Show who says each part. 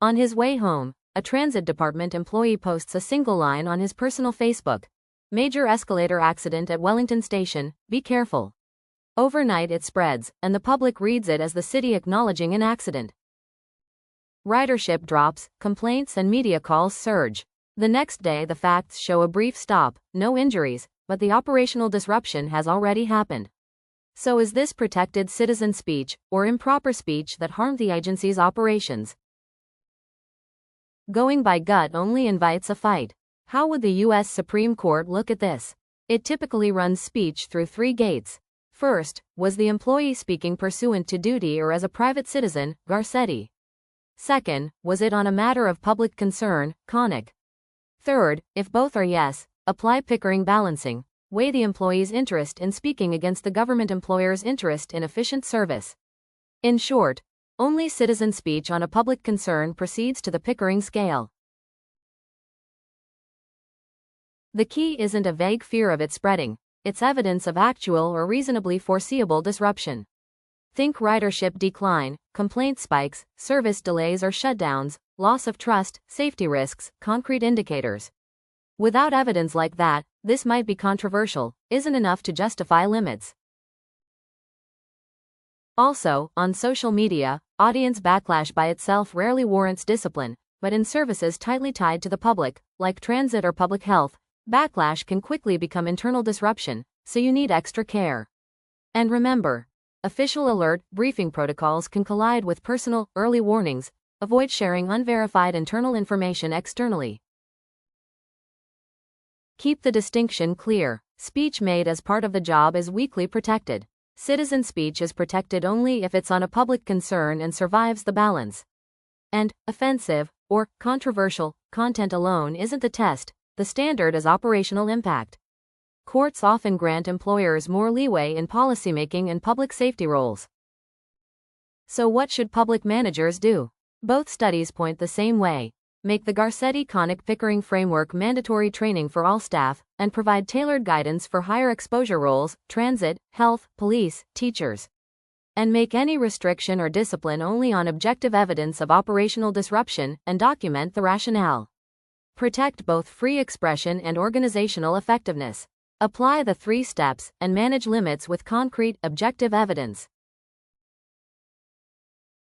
Speaker 1: On his way home, a transit department employee posts a single line on his personal Facebook. Major escalator accident at Wellington Station, be careful. Overnight it spreads, and the public reads it as the city acknowledging an accident. Ridership drops, complaints and media calls surge. The next day the facts show a brief stop, no injuries, but the operational disruption has already happened. So is this protected citizen speech, or improper speech that harmed the agency's operations? Going by gut only invites a fight. How would the U.S. Supreme Court look at this? It typically runs speech through 3 gates. First, was the employee speaking pursuant to duty or as a private citizen, Garcetti? Second, was it on a matter of public concern, Connick? Third, if both are yes, apply Pickering balancing, weigh the employee's interest in speaking against the government employer's interest in efficient service. In short, only citizen speech on a public concern proceeds to the Pickering scale. The key isn't a vague fear of it spreading, it's evidence of actual or reasonably foreseeable disruption. Think ridership decline, complaint spikes, service delays or shutdowns, loss of trust, safety risks, concrete indicators. Without evidence like that, this might be controversial, isn't enough to justify limits. Also, on social media, audience backlash by itself rarely warrants discipline, but in services tightly tied to the public, like transit or public health, backlash can quickly become internal disruption, so you need extra care. And remember, official alert briefing protocols can collide with personal, early warnings. Avoid sharing unverified internal information externally. Keep the distinction clear. Speech made as part of the job is weakly protected. Citizen speech is protected only if it's on a public concern and survives the balance. And offensive, or controversial, content alone isn't the test, the standard is operational impact. Courts often grant employers more leeway in policymaking and public safety roles. So what should public managers do? Both studies point the same way. Make the Garcetti-Connick-Pickering framework mandatory training for all staff, and provide tailored guidance for higher exposure roles, transit, health, police, teachers. And make any restriction or discipline only on objective evidence of operational disruption, and document the rationale. Protect both free expression and organizational effectiveness. Apply the 3 steps, and manage limits with concrete, objective evidence.